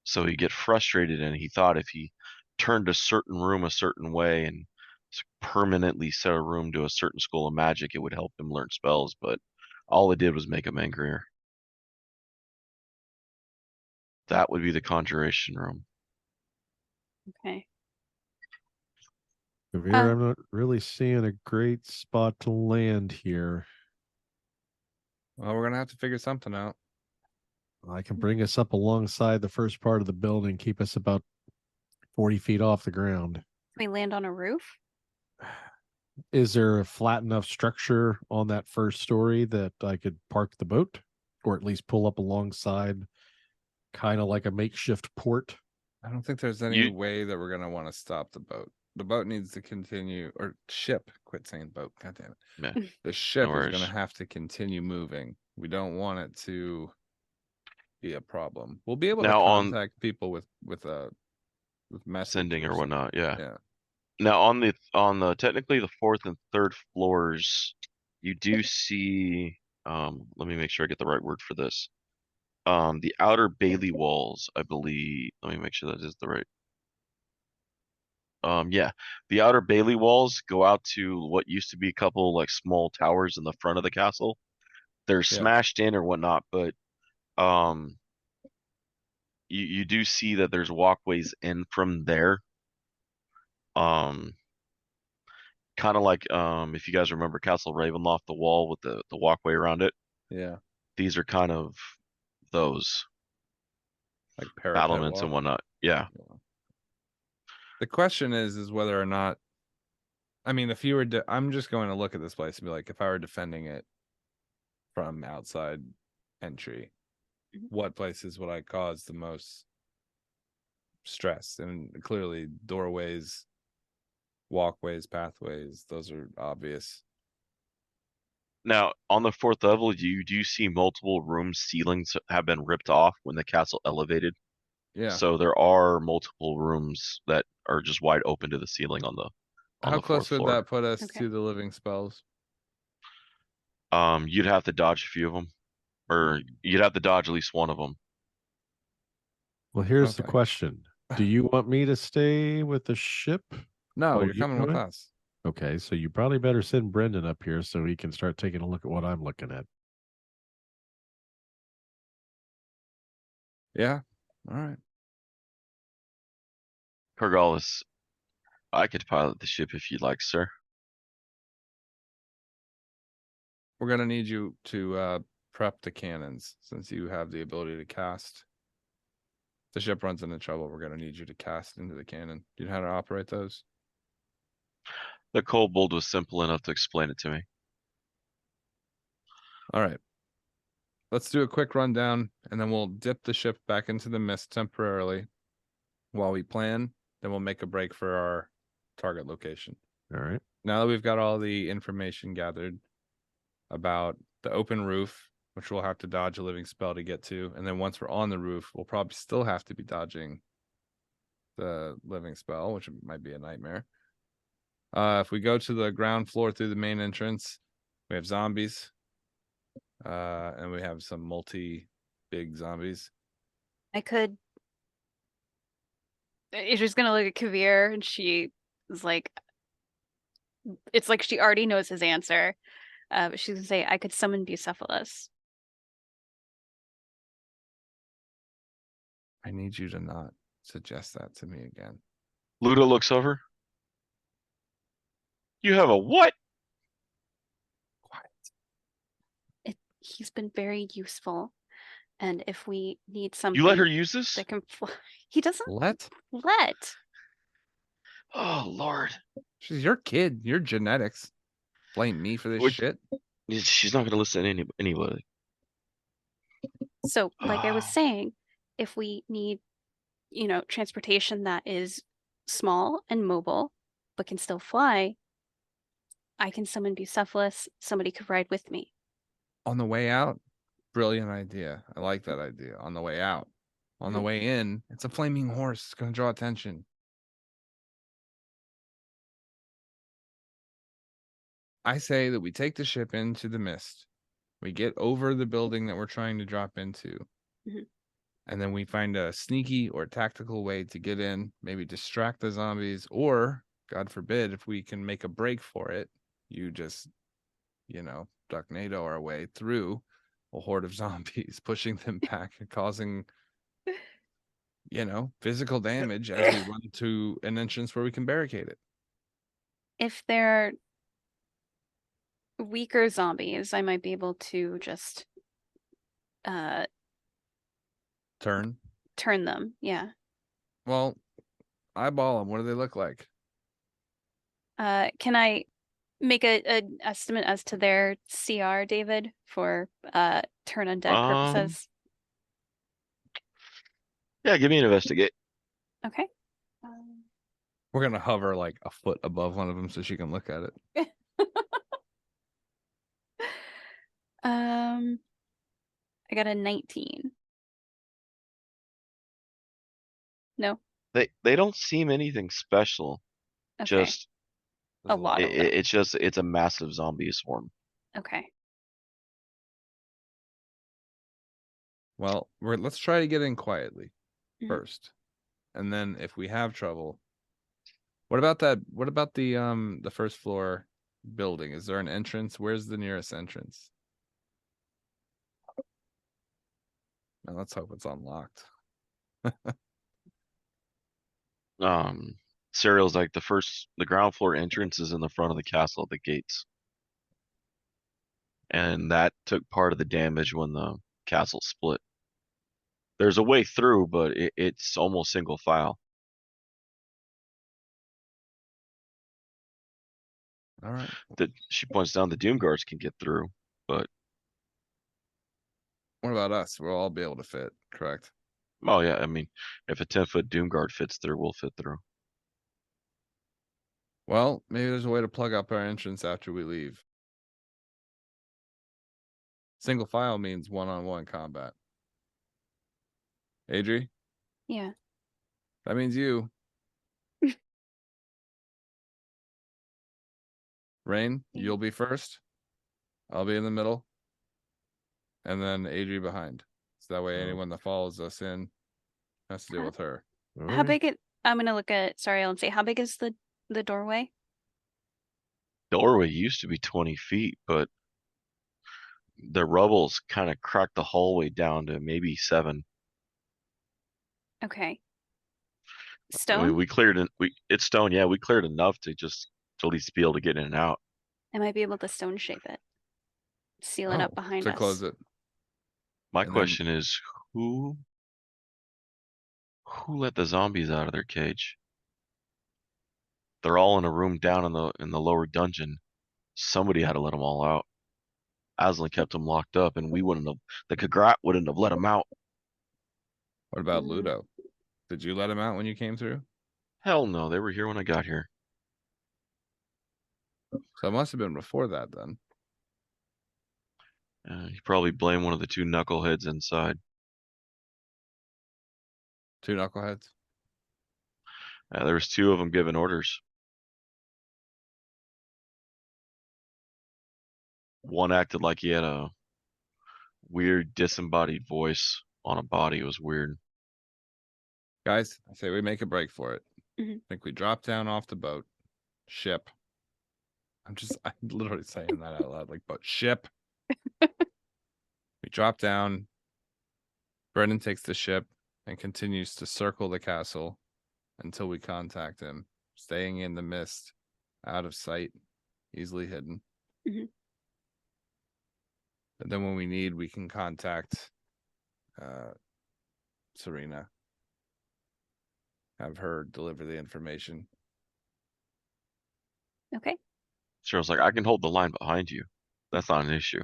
So he'd get frustrated, and he thought if he turned a certain room a certain way and permanently set a room to a certain school of magic, it would help him learn spells, but all it did was make him angrier. That would be the conjuration room. Okay. Kavir, I'm not really seeing a great spot to land here. Well, we're gonna have to figure something out. I can bring us up alongside the first part of the building, keep us about 40 feet off the ground. Can we land on a roof? Is there a flat enough structure on that first story that I could park the boat, or at least pull up alongside, kind of like a makeshift port? I don't think there's any way that we're gonna want to stop the boat. The boat needs to continue, or ship. Quit saying boat. God damn it. Yeah. The ship No is gonna worries. have to continue moving. We don't want it to be a problem. We'll be able to Now contact people with messages sending or whatnot, yeah. Yeah. Now on the technically the fourth and third floors, you do see let me make sure I get the right word for this. The outer Bailey walls, I believe. Let me make sure that is the right. Yeah, the outer Bailey walls go out to what used to be a couple like small towers in the front of the castle. They're smashed in or whatnot, but um, you do see that there's walkways in from there. Kind of like if you guys remember Castle Ravenloft, the wall with the walkway around it. Yeah. These are kind of those Like parapet battlements walk. and whatnot. Yeah. The question is whether or not, I mean, if you were I'm just going to look at this place and be like, if I were defending it from outside entry, what places would I cause the most stress? And clearly doorways, walkways, pathways, those are obvious. Now, on the fourth level, you do see multiple room ceilings have been ripped off when the castle elevated. Yeah. So there are multiple rooms that are just wide open to the ceiling on the How fourth close would floor. that put us Okay. to the living spells? You'd have to dodge a few of them, or you'd have to dodge at least one of them. Well, here's the Okay. question. Do you want me to stay with the ship? No, Oh, you're coming with us. Okay, so you probably better send Brendan up here so he can start taking a look at what I'm looking at. Yeah. All right. Cargalis, I could pilot the ship if you'd like, sir. We're gonna need you to prep the cannons since you have the ability to cast. If the ship runs into trouble, we're gonna need you to cast into the cannon. Do you know how to operate those? The kobold was simple enough to explain it to me. All right. Let's do a quick rundown, and then we'll dip the ship back into the mist temporarily while we plan. Then we'll make a break for our target location. All right. Now that we've got all the information gathered about the open roof, which we'll have to dodge a living spell to get to, and then once we're on the roof, we'll probably still have to be dodging the living spell, which might be a nightmare. If we go to the ground floor through the main entrance, we have zombies. And we have some big zombies. She's gonna look at Kavir and she is like, it's like she already knows his answer. But she's gonna say, I could summon Bucephalus. I need you to not suggest that to me again. Luda looks over. You have a what? He's been very useful. And if we need something You let her use this? that can fly, he doesn't Let? Oh, Lord. She's your kid. Your genetics. Blame me for this shit. She's not going to listen to anybody. So, like I was saying, if we need, transportation that is small and mobile, but can still fly, I can summon Bucephalus. Somebody could ride with me. On the way out, brilliant idea. I like that idea. On the way out. On the way in, it's a flaming horse. It's going to draw attention. I say that we take the ship into the mist. We get over the building that we're trying to drop into. Mhm. And then we find a sneaky or tactical way to get in, maybe distract the zombies, or, God forbid, if we can make a break for it, you just, Ducknado our way through a horde of zombies, pushing them back and causing, physical damage as we run to an entrance where we can barricade it. If they're weaker zombies, I might be able to just Turn them. Yeah. Well, eyeball them. What do they look like? Can I make an estimate as to their CR, David, for turn on deck purposes? Yeah, give me an investigate. Okay. We're gonna hover like a foot above one of them so she can look at it. I got a 19. No. They don't seem anything special. Okay. Just a lot of them. It's a massive zombie swarm. Okay. Well, let's try to get in quietly first. And then if we have trouble, what about the first floor building? Is there an entrance? Where's the nearest entrance? Now let's hope it's unlocked. Serial's like the ground floor entrance is in the front of the castle at the gates. And that took part of the damage when the castle split. There's a way through, but it's almost single file. All right. She points down the Doom Guards can get through, but what about us? We'll all be able to fit, correct? Oh yeah, I mean, if a 10-foot Doom Guard fits through, we'll fit through. Well, maybe there's a way to plug up our entrance after we leave. Single file means one-on-one combat. Adri? Yeah. That means you. Rain, you'll be first. I'll be in the middle. And then Adri behind. So that way anyone that follows us in has to deal with her. How big I'm gonna look at Sariel and say, how big is the doorway? The doorway used to be 20 feet, but the rubble's kind of cracked the hallway down to maybe 7. Okay. Stone? We cleared it. It's stone. Yeah, we cleared enough to at least be able to get in and out. I might be able to stone shape it. Seal it up behind to us. close it. My And then- question is, who let the zombies out of their cage? They're all in a room down in the lower dungeon. Somebody had to let them all out. Aslan kept them locked up, and the Kagrat wouldn't have let them out. What about Mm. Ludo? Did you let him out when you came through? Hell no, they were here when I got here. So it must have been before that then. You probably blame one of the two knuckleheads inside. 2 knuckleheads. There was 2 of them giving orders. One acted like he had a weird disembodied voice on a body. It was weird. Guys, I say we make a break for it. Mhm. I think we drop down off the boat. Ship. I'm literally saying that out loud. Like, boat. Ship. We drop down. Brennan takes the ship and continues to circle the castle until we contact him, staying in the mist, out of sight, easily hidden. Mhm. And then when we need, we can contact Serena. Have her deliver the information. Okay. Cheryl's like, I can hold the line behind you. That's not an issue.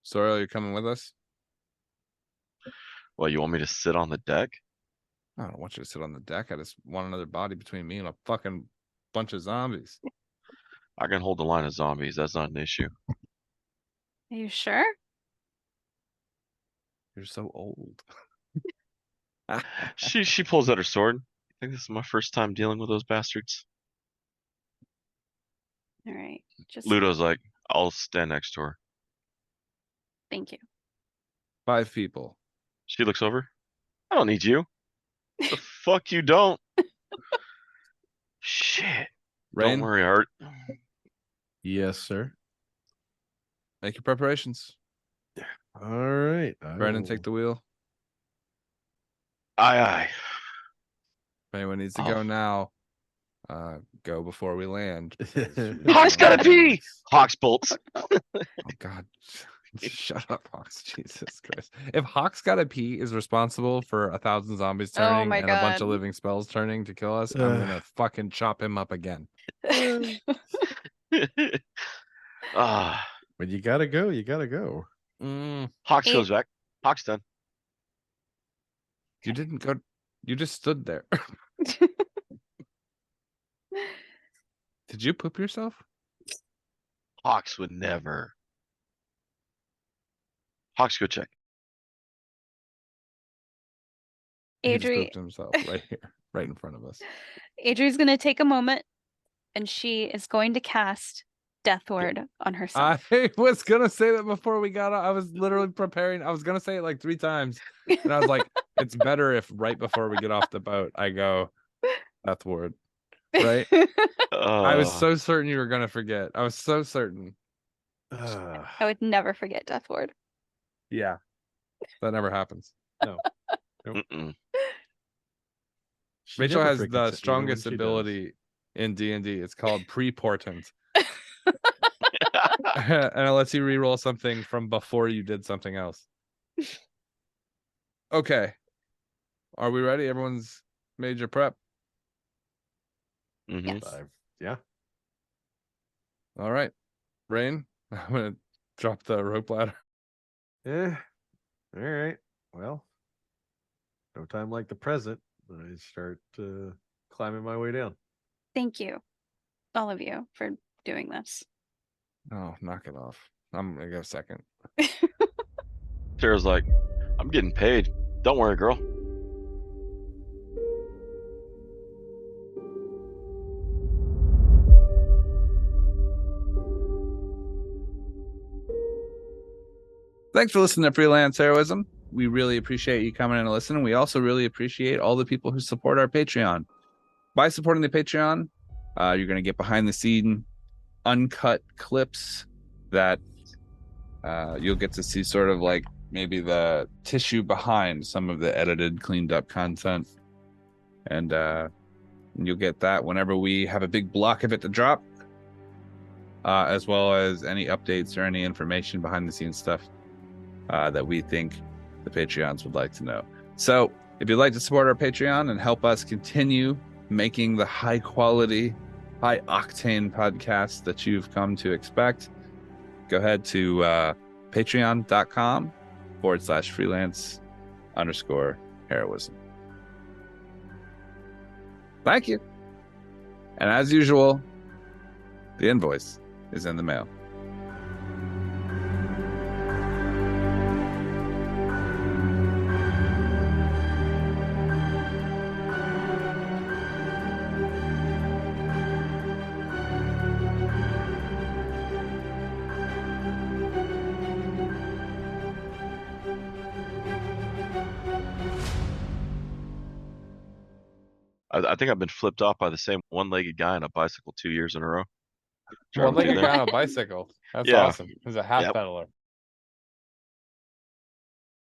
Soriel, you're coming with us? Well, you want me to sit on the deck? I don't want you to sit on the deck. I just want another body between me and a fucking bunch of zombies. I can hold the line of zombies. That's not an issue. Are you sure? You're so old. She pulls out her sword. I think this is my first time dealing with those bastards. All right. Just Ludo's like, I'll stand next to her. thank you. 5 people. She looks over. I don't need you. The fuck you don't. Shit. Rain, Don't worry, Art. Yes, sir. make your preparations. All right. Brennan, take the wheel. Aye, aye. If anyone needs to Oh. go now, go before we land. Hawk's gotta pee! Hawks bolts. Oh God. Shut up, Hawks. Jesus Christ. If Hawk's gotta pee is responsible for 1,000 zombies Oh turning my and a bunch of God. living spells turning to kill us, I'm gonna fucking chop him up again. Ah, When you gotta go, you gotta go. Hawks Eight. goes back. Hawk's done. You didn't go, you just stood there. Did you poop yourself? Hawks would never. Hawks, go check. He just Adri, pooped himself right here, right in front of us. Adri's gonna take a moment and she is going to cast Death Ward on herself. I was gonna say that before we got on. I was literally preparing. I was gonna say it like 3 times, and I was like, "It's better if right before we get off the boat, I go Death Ward." Right? I was so certain you were gonna forget. I was so certain. I would never forget Death Ward. Yeah, that never happens. No. Mm-mm. She Rachel never has forgets the it, even when strongest she does. ability in D&D. It's called Pre-Portent. And it lets you reroll something from before you did something else. Okay. Are we ready? Everyone's made your prep. Mhm. Yes. Yeah. All right. Rain, I'm going to drop the rope ladder. Yeah. All right. Well, no time like the present. I start climbing my way down. Thank you, all of you, for doing this. Oh, knock it off. I'm going to go second. Sarah's like, I'm getting paid. Don't worry, girl. Thanks for listening to Freelance Heroism. We really appreciate you coming in and listening. We also really appreciate all the people who support our Patreon. By supporting the Patreon, you're going to get behind the scene uncut clips that you'll get to see sort of like maybe the tissue behind some of the edited, cleaned up content. and you'll get that whenever we have a big block of it to drop, as well as any updates or any information behind the scenes stuff that we think the Patreons would like to know. So if you'd like to support our Patreon and help us continue making the high quality, high octane podcast that you've come to expect, go ahead to patreon.com/freelance_heroism. Thank you. And as usual, the invoice is in the mail. I think I've been flipped off by the same one-legged guy on a bicycle 2 years in a row. Driving through One-legged there. guy on a bicycle. That's Yeah. awesome. He's a half Yep. pedaler.